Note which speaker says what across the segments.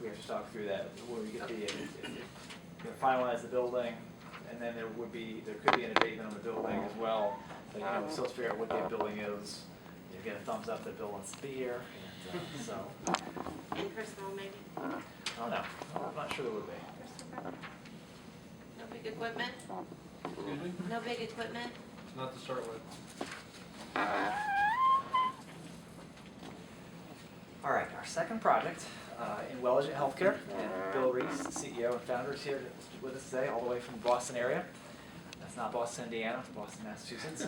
Speaker 1: we have to talk through that when we get the, finalize the building, and then there could be an abatement on the building as well. But, we still have to figure out what the building is. You get a thumbs up that Bill wants to be here, and so.
Speaker 2: Impersonal, maybe?
Speaker 1: I don't know. I'm not sure there would be.
Speaker 2: No big equipment?
Speaker 3: Excuse me?
Speaker 2: No big equipment?
Speaker 3: Not to start with.
Speaker 1: All right, our second project in Wellesley Healthcare, and Bill Reese, the CEO and founder, is here with us today, all the way from the Boston area. That's not Boston, Indiana, it's Boston, Massachusetts.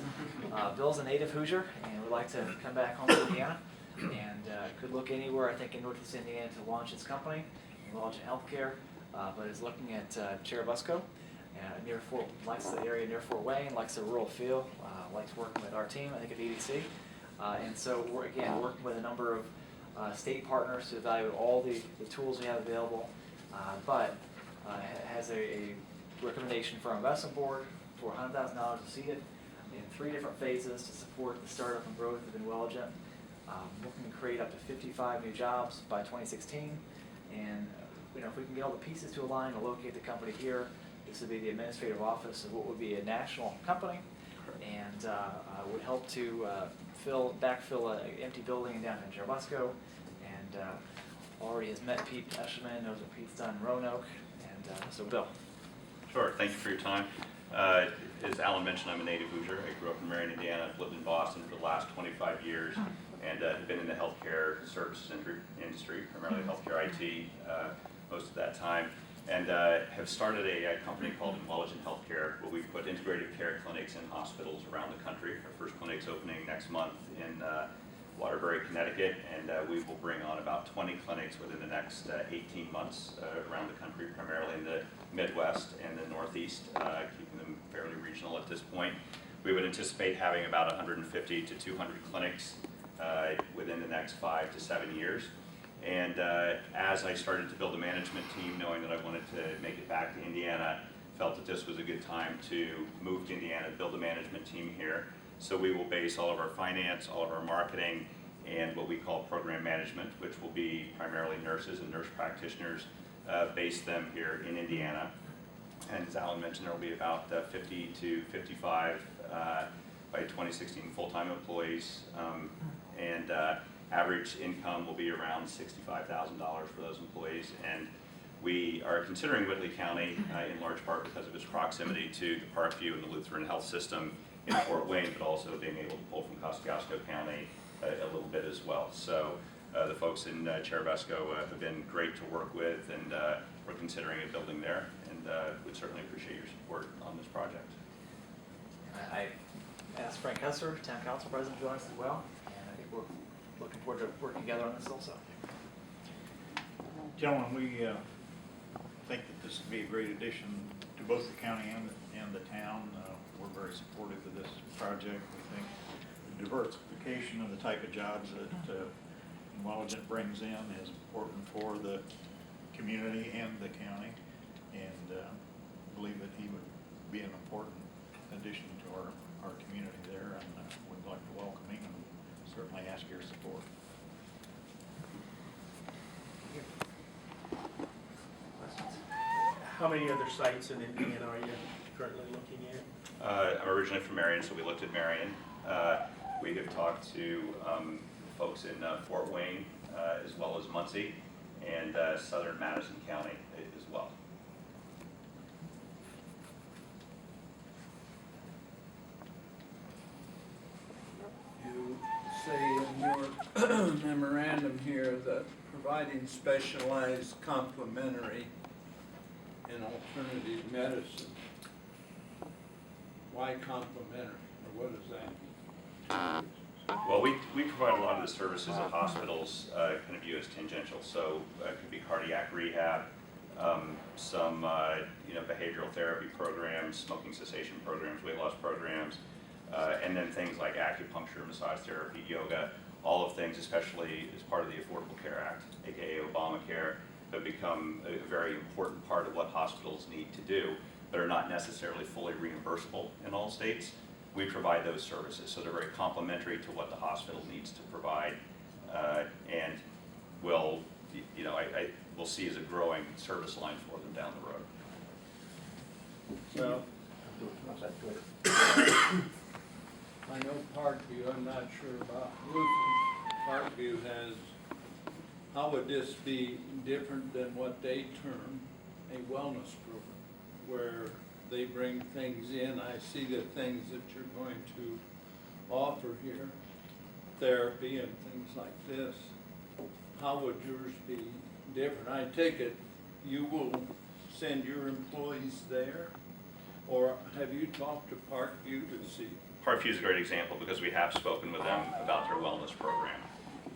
Speaker 1: Bill's a native Hoosier and would like to come back home to Indiana, and could look anywhere, I think, in Northeast Indiana to launch his company in Wellesley Healthcare, but is looking at Churubusco, near likes the area near Fort Wayne, likes the rural feel, likes working with our team, I think, at EDC. And so we're, again, working with a number of state partners to evaluate all the tools we have available, but has a recommendation for our investment board for $100,000 to seed it in 3 different phases to support the startup and growth within Wellesley. Looking to create up to 55 new jobs by 2016, and if we can get all the pieces to align to locate the company here, this would be the administrative office of what would be a national company, and would help to backfill an empty building in downtown Churubusco, and already has met Pete Eshelman, knows what Pete's done in Roanoke, and so Bill.
Speaker 4: Sure, thank you for your time. As Alan mentioned, I'm a native Hoosier. I grew up in Marion, Indiana. I've lived in Boston for the last 25 years, and have been in the healthcare services industry, primarily healthcare IT, most of that time. And have started a company called Intelligent Healthcare, where we put integrated care clinics in hospitals around the country. Our first clinic's opening next month in Waterbury, Connecticut, and we will bring on about 20 clinics within the next 18 months around the country, primarily in the Midwest and the Northeast, keeping them fairly regional at this point. We would anticipate having about 150 to 200 clinics within the next 5 to 7 years. And as I started to build a management team, knowing that I wanted to make it back to Indiana, felt that this was a good time to move to Indiana, build a management team here. So we will base all of our finance, all of our marketing, and what we call program management, which will be primarily nurses and nurse practitioners, base them here in Indiana. And as Alan mentioned, there will be about 50 to 55 by 2016 full-time employees, and average income will be around $65,000 for those employees. And we are considering Whitley County in large part because of its proximity to the Parkview and the Lutheran Health System in Fort Wayne, but also being able to pull from Kosciuszko County a little bit as well. So the folks in Churubusco have been great to work with, and we're considering a building there, and would certainly appreciate your support on this project.
Speaker 1: I asked Frank Hesser, Town Council President, to join us as well, and I think we're looking forward to working together on this also.
Speaker 5: Gentlemen, we think that this would be a great addition to both the county and the town. We're very supportive of this project. We think the diversification of the type of jobs that Wellesley brings in is important for the community and the county, and believe that he would be an important addition to our community there, and we'd like to welcome him and certainly ask your support.
Speaker 6: How many other sites in Indiana are you currently looking at?
Speaker 4: I'm originally from Marion, so we looked at Marion. We have talked to folks in Fort Wayne, as well as Muncie, and southern Madison County as well.
Speaker 7: You say in your memorandum here that providing specialized complementary and alternative medicine. Why complementary, or what does that mean?
Speaker 4: Well, we provide a lot of the services that hospitals kind of view as tangential. So it could be cardiac rehab, some behavioral therapy programs, smoking cessation programs, weight loss programs, and then things like acupuncture, massage therapy, yoga, all of things, especially as part of the Affordable Care Act, aka Obamacare, have become a very important part of what hospitals need to do, but are not necessarily fully reimbursable in all states. We provide those services, so they're very complementary to what the hospital needs to provide, and will, we'll see as a growing service line for them down the road.
Speaker 7: Well, I know Parkview, I'm not sure about Lutheran. Parkview has, how would this be different than what they term a wellness program? Where they bring things in, I see the things that you're going to offer here, therapy and things like this. How would yours be different? I take it you will send your employees there? Or have you talked to Parkview to see?
Speaker 4: Parkview is a great example because we have spoken with them about their wellness program.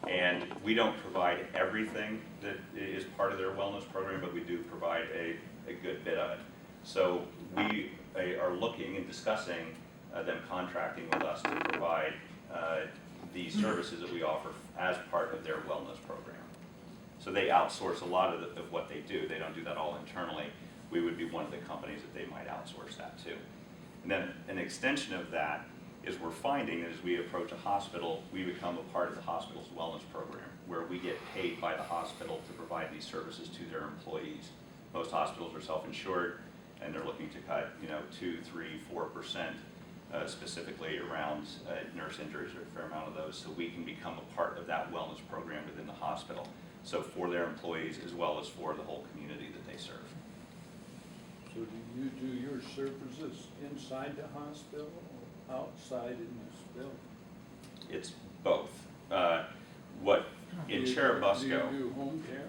Speaker 4: And we don't provide everything that is part of their wellness program, but we do provide a good bit of it. So we are looking and discussing them contracting with us to provide these services that we offer as part of their wellness program. So they outsource a lot of what they do. They don't do that all internally. We would be one of the companies that they might outsource that to. And then an extension of that is we're finding that as we approach a hospital, we become a part of the hospital's wellness program, where we get paid by the hospital to provide these services to their employees. Most hospitals are self-insured, and they're looking to cut, 2, 3, 4%, specifically around nurse injuries, or a fair amount of those, so we can become a part of that wellness program within the hospital. So for their employees as well as for the whole community that they serve.
Speaker 7: So do you do your services inside the hospital or outside in this building?
Speaker 4: It's both. What in Cherubusco,
Speaker 7: Do you do home care?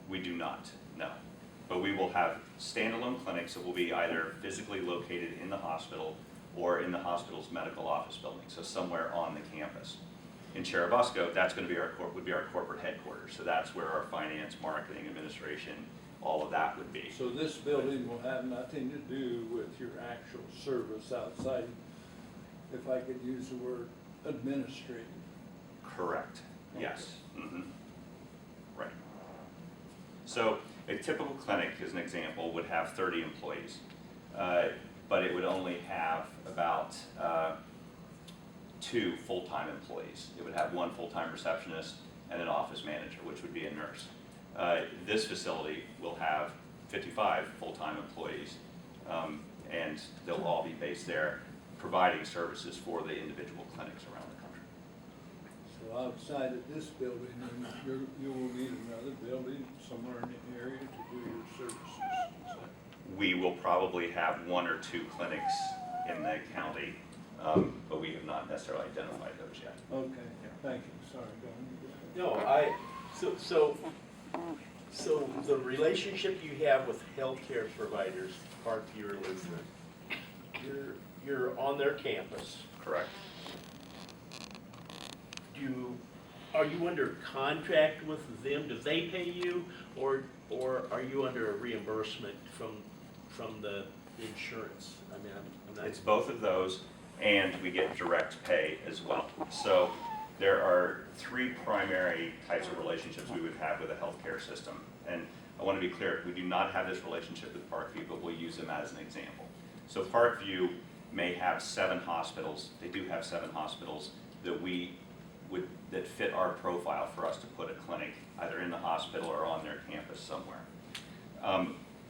Speaker 4: we do not, no. But we will have standalone clinics that will be either physically located in the hospital or in the hospital's medical office building, so somewhere on the campus. In Cherubusco, that's going to be would be our corporate headquarters. So that's where our finance, marketing, administration, all of that would be.
Speaker 7: So this building will have nothing to do with your actual service outside, if I could use the word administrative.
Speaker 4: Correct. Yes. Right. So a typical clinic, as an example, would have 30 employees, but it would only have about 2 full-time employees. It would have 1 full-time receptionist and an office manager, which would be a nurse. This facility will have 55 full-time employees, and they'll all be based there, providing services for the individual clinics around the country.
Speaker 7: So outside of this building, then you will need another building somewhere in the area to do your services. Is that-
Speaker 4: We will probably have 1 or 2 clinics in the county, but we have not necessarily identified those yet.
Speaker 7: Okay, thank you, sorry, Don.
Speaker 6: No, so the relationship you have with healthcare providers, Parkview or Lutheran, you're on their campus.
Speaker 4: Correct.
Speaker 6: Are you under contract with them? Do they pay you, or are you under a reimbursement from the insurance? I mean, I'm not.
Speaker 4: It's both of those, and we get direct pay as well. So there are 3 primary types of relationships we would have with a healthcare system. And I want to be clear, we do not have this relationship with Parkview, but we'll use them as an example. So Parkview may have 7 hospitals. They do have 7 hospitals that fit our profile for us to put a clinic either in the hospital or on their campus somewhere.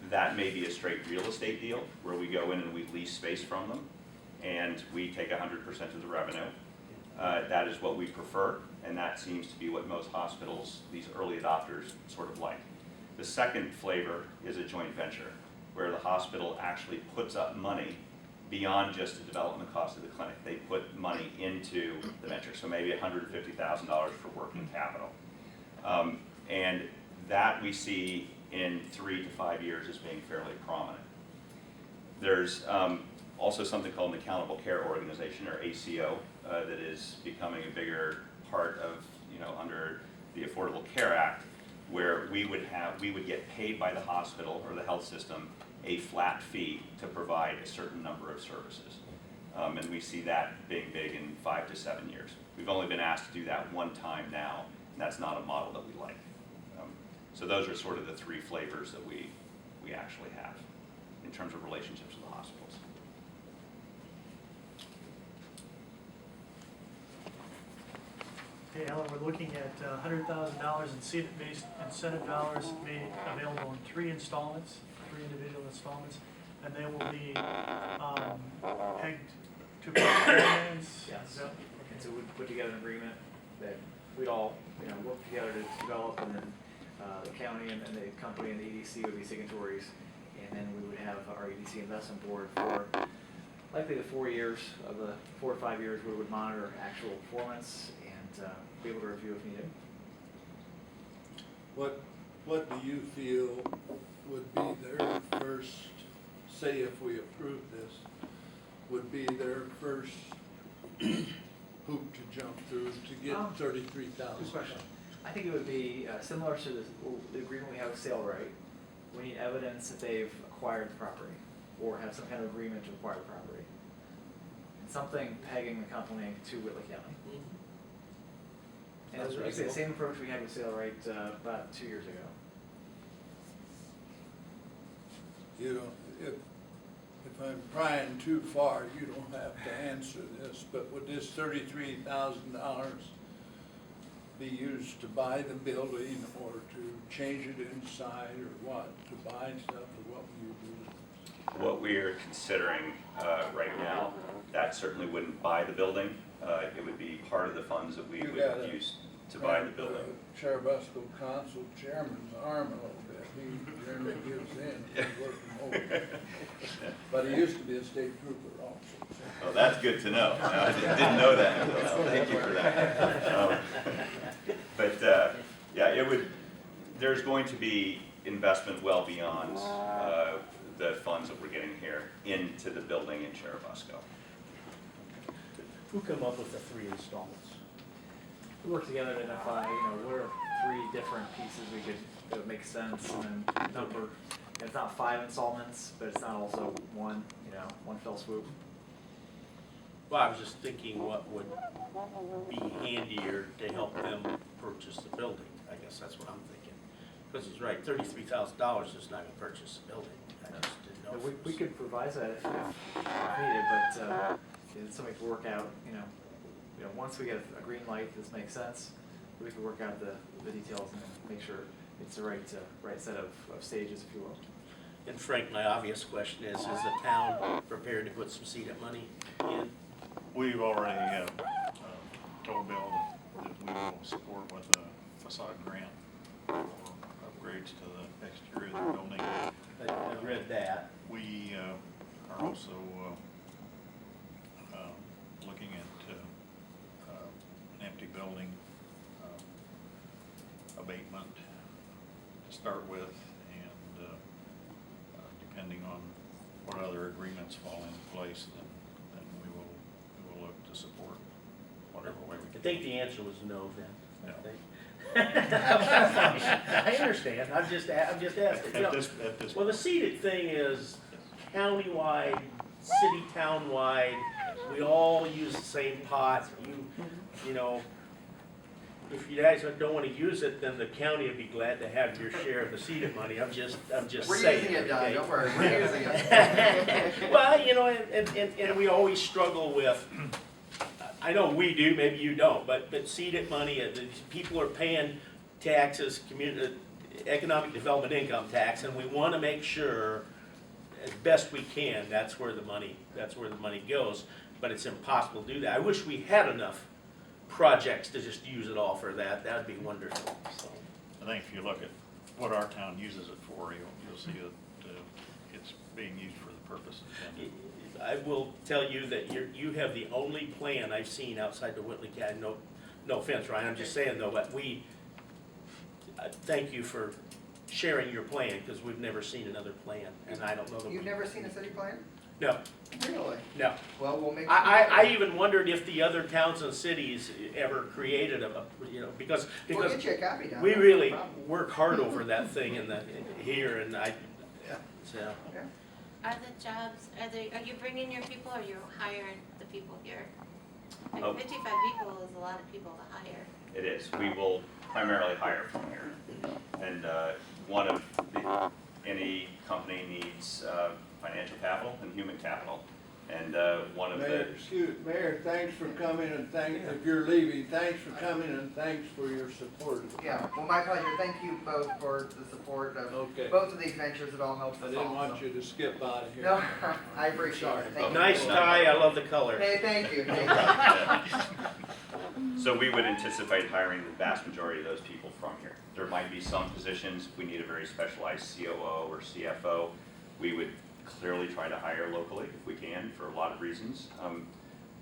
Speaker 4: That may be a straight real estate deal where we go in and we lease space from them and we take 100% of the revenue. That is what we prefer, and that seems to be what most hospitals, these early adopters, sort of like. The second flavor is a joint venture, where the hospital actually puts up money beyond just the development cost of the clinic. They put money into the venture, so maybe $150,000 for working capital. And that we see in 3 to 5 years as being fairly prominent. There's also something called an Accountable Care Organization, or ACO, that is becoming a bigger part of, under the Affordable Care Act, where we would get paid by the hospital or the health system a flat fee to provide a certain number of services. And we see that being big in 5 to 7 years. We've only been asked to do that 1 time now, and that's not a model that we like. So those are sort of the 3 flavors that we actually have in terms of relationships with the hospitals.
Speaker 8: Okay, Alan, we're looking at $100,000 in CEDAT-based incentive dollars made available in 3 installments, 3 individual installments, and they will be pegged to plans.
Speaker 1: Yes. And so we'd put together an agreement that we'd all, work together to develop, and then the county and the company and the EDC would be signatories, and then we would have our EDC investment board for likely the 4 years of the 4 or 5 years, we would monitor actual performance and be able to review if needed.
Speaker 7: What do you feel would be their first, say if we approve this, would be their first hoop to jump through to get $33,000?
Speaker 1: Good question. I think it would be similar to the agreement we have with SailRight. We need evidence that they've acquired the property or have some kind of agreement to acquire the property. And something pegging the company to Whitley County. And it was basically the same approach we had with SailRight about 2 years ago.
Speaker 7: You know, if I'm prying too far, you don't have to answer this, but would this $33,000 be used to buy the building or to change it inside or what? To buy stuff or what would you do?
Speaker 4: What we are considering right now, that certainly wouldn't buy the building. It would be part of the funds that we
Speaker 7: You
Speaker 4: would
Speaker 7: gotta
Speaker 4: use to buy the building.
Speaker 7: Cherubusco Council Chairman's arm a little bit. He generally gives in, he's working over. But he used to be a state trooper also. so.
Speaker 4: Well, that's good to know. No, I didn't know that, so thank you for that. But yeah, it would, there's going to be investment well beyond the funds that we're getting here into the building in Cherubusco.
Speaker 6: Who come up with the 3 installments?
Speaker 1: We work together to identify, what are 3 different pieces that would make sense, and then number. It's not 5 installments, but it's not also one fell swoop.
Speaker 6: Well, I was just thinking what would be handier to help them purchase the building. I guess that's what I'm thinking. Because he's right, $33,000 is not going to purchase the building. I just didn't know. if it
Speaker 1: We
Speaker 6: was-
Speaker 1: could provide that if needed, but it's something to work out, once we get a green light, this makes sense, we can work out the details and make sure it's the right set of stages, if you will.
Speaker 6: And Frank, my obvious question is the town prepared to put some CEDAT money in?
Speaker 5: We've already told Bill that we will support with a facade grant for upgrades to the exterior of the building.
Speaker 6: I read that.
Speaker 5: We are also looking at an empty building abatement to start with, and depending on what other agreements fall into place, then we will look to support whatever way we
Speaker 6: I
Speaker 5: can.
Speaker 6: think the answer was no then.
Speaker 5: No.
Speaker 6: I think. I understand. I'm just asking.
Speaker 5: At this
Speaker 6: Well, the seated thing is countywide, city townwide. We all use the same pot. If you guys don't want to use it, then the county would be glad to have your share of the seated money. I'm just
Speaker 9: We're
Speaker 6: saying.
Speaker 9: using it, Don,
Speaker 6: okay?
Speaker 9: don't worry, we're using it.
Speaker 6: Well, and we always struggle with, I know we do, maybe you don't, but seeded money, people are paying taxes, economic development income tax, and we want to make sure, as best we can, that's where the money goes, but it's impossible to do that. I wish we had enough projects to just use it all for that. That'd be wonderful, so.
Speaker 5: I think if you look at what our town uses it for, you'll see that it's being used for the purpose intended.
Speaker 6: I will tell you that you have the only plan I've seen outside the Whitley County. No offense, Ryan. I'm just saying though, but thank you for sharing your plan, because we've never seen another plan, and I don't know that
Speaker 9: You've never seen a city plan?
Speaker 6: No,
Speaker 9: Really?
Speaker 6: no.
Speaker 9: Well, we'll make.
Speaker 6: I even wondered if the other towns and cities ever created because
Speaker 9: We'll get you a copy, Don.
Speaker 6: we
Speaker 9: That's no
Speaker 6: really
Speaker 9: problem.
Speaker 6: work hard over that thing here, and
Speaker 9: Yeah.
Speaker 6: so.
Speaker 9: Okay.
Speaker 2: Are the jobs, are you bringing your people or you're hiring the people here? Like
Speaker 4: Oh.
Speaker 2: 55 people is a lot of people to hire.
Speaker 4: It is. We will primarily hire from here. And one of any company needs financial capital and human capital. And one of
Speaker 7: Mayor,
Speaker 4: the,
Speaker 7: Mayor, thanks for coming and if you're leaving, thanks for coming and thanks for your support.
Speaker 9: Yeah, well, my pleasure. Thank you both for the support of
Speaker 7: Okay.
Speaker 9: both of these ventures. It all helps
Speaker 7: I
Speaker 9: us
Speaker 7: didn't
Speaker 9: all.
Speaker 7: want
Speaker 9: so.
Speaker 7: you to skip out of here.
Speaker 9: No, I appreciate it. Thank you.
Speaker 6: Nice tie, I love the color.
Speaker 9: Hey, thank you. Thank you.
Speaker 4: yeah. So we would anticipate hiring the vast majority of those people from here. There might be some positions, if we need a very specialized COO or CFO, we would clearly try to hire locally if we can for a lot of reasons.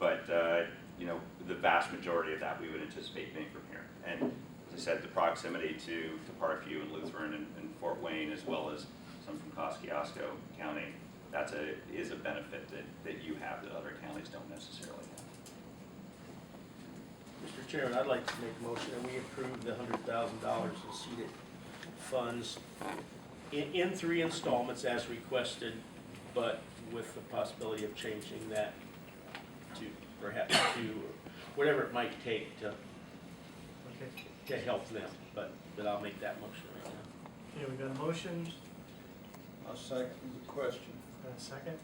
Speaker 4: But you know, the vast majority of that we would anticipate being from here. And as I said, the proximity to Parkview and Lutheran and Fort Wayne, as well as some from Kosciuszko County, is a benefit that you have that other counties don't necessarily have.
Speaker 6: Mr. Chairman, I'd like to make a motion that we approve the $100,000 in seeded funds in 3 installments as requested, but with the possibility of changing that to perhaps to whatever it might take to
Speaker 8: Okay,
Speaker 6: help them. But I'll make that motion right now.
Speaker 8: okay, we got a motion,
Speaker 7: I'll second the question.
Speaker 8: and a second,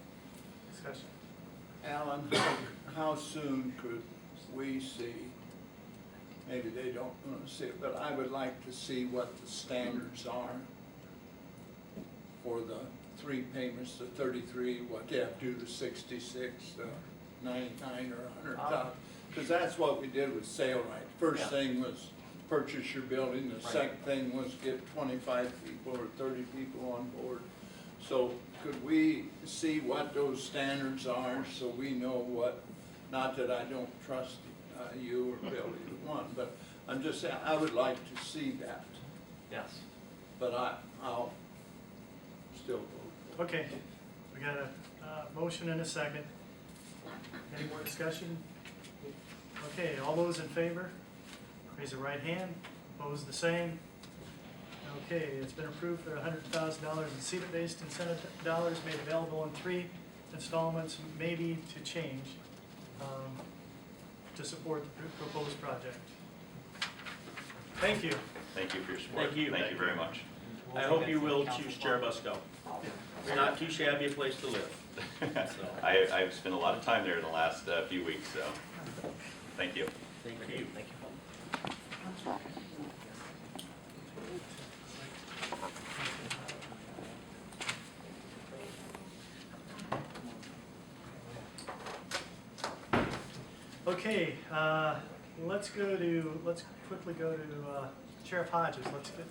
Speaker 8: discussion.
Speaker 7: Alan, how soon could we see, maybe they don't want to see it, but I would like to see what the standards are for the 3 payments, the 33, what they have to do, the 66, the 99 or 100,000. Because that's what we did with sale right. First
Speaker 6: Yeah.
Speaker 7: thing was purchase your building, the second thing was get 25 people or 30 people on board. So could we see what those standards are so we know what, not that I don't trust you or Bill either one, but I'm just saying, I would like to see that,
Speaker 1: Yes.
Speaker 7: but I'll still vote.
Speaker 8: Okay, we got a motion and a second. Any more discussion? Okay, all those in favor, raise the right hand, opposed the same. Okay, it's been approved for $100,000 in CETA-based incentive dollars made available in 3 installments, maybe to change, to support the proposed project. Thank you.
Speaker 4: Thank you for your support.
Speaker 6: Thank you.
Speaker 4: Thank you very much.
Speaker 6: I hope you will choose Cherubusco. It's not too shabby a place to live.
Speaker 4: I've spent a lot of time there in the last few weeks, so thank you.
Speaker 6: Thank you.
Speaker 1: Thank you.
Speaker 8: Okay, let's quickly go to Sheriff Hodges. Let's get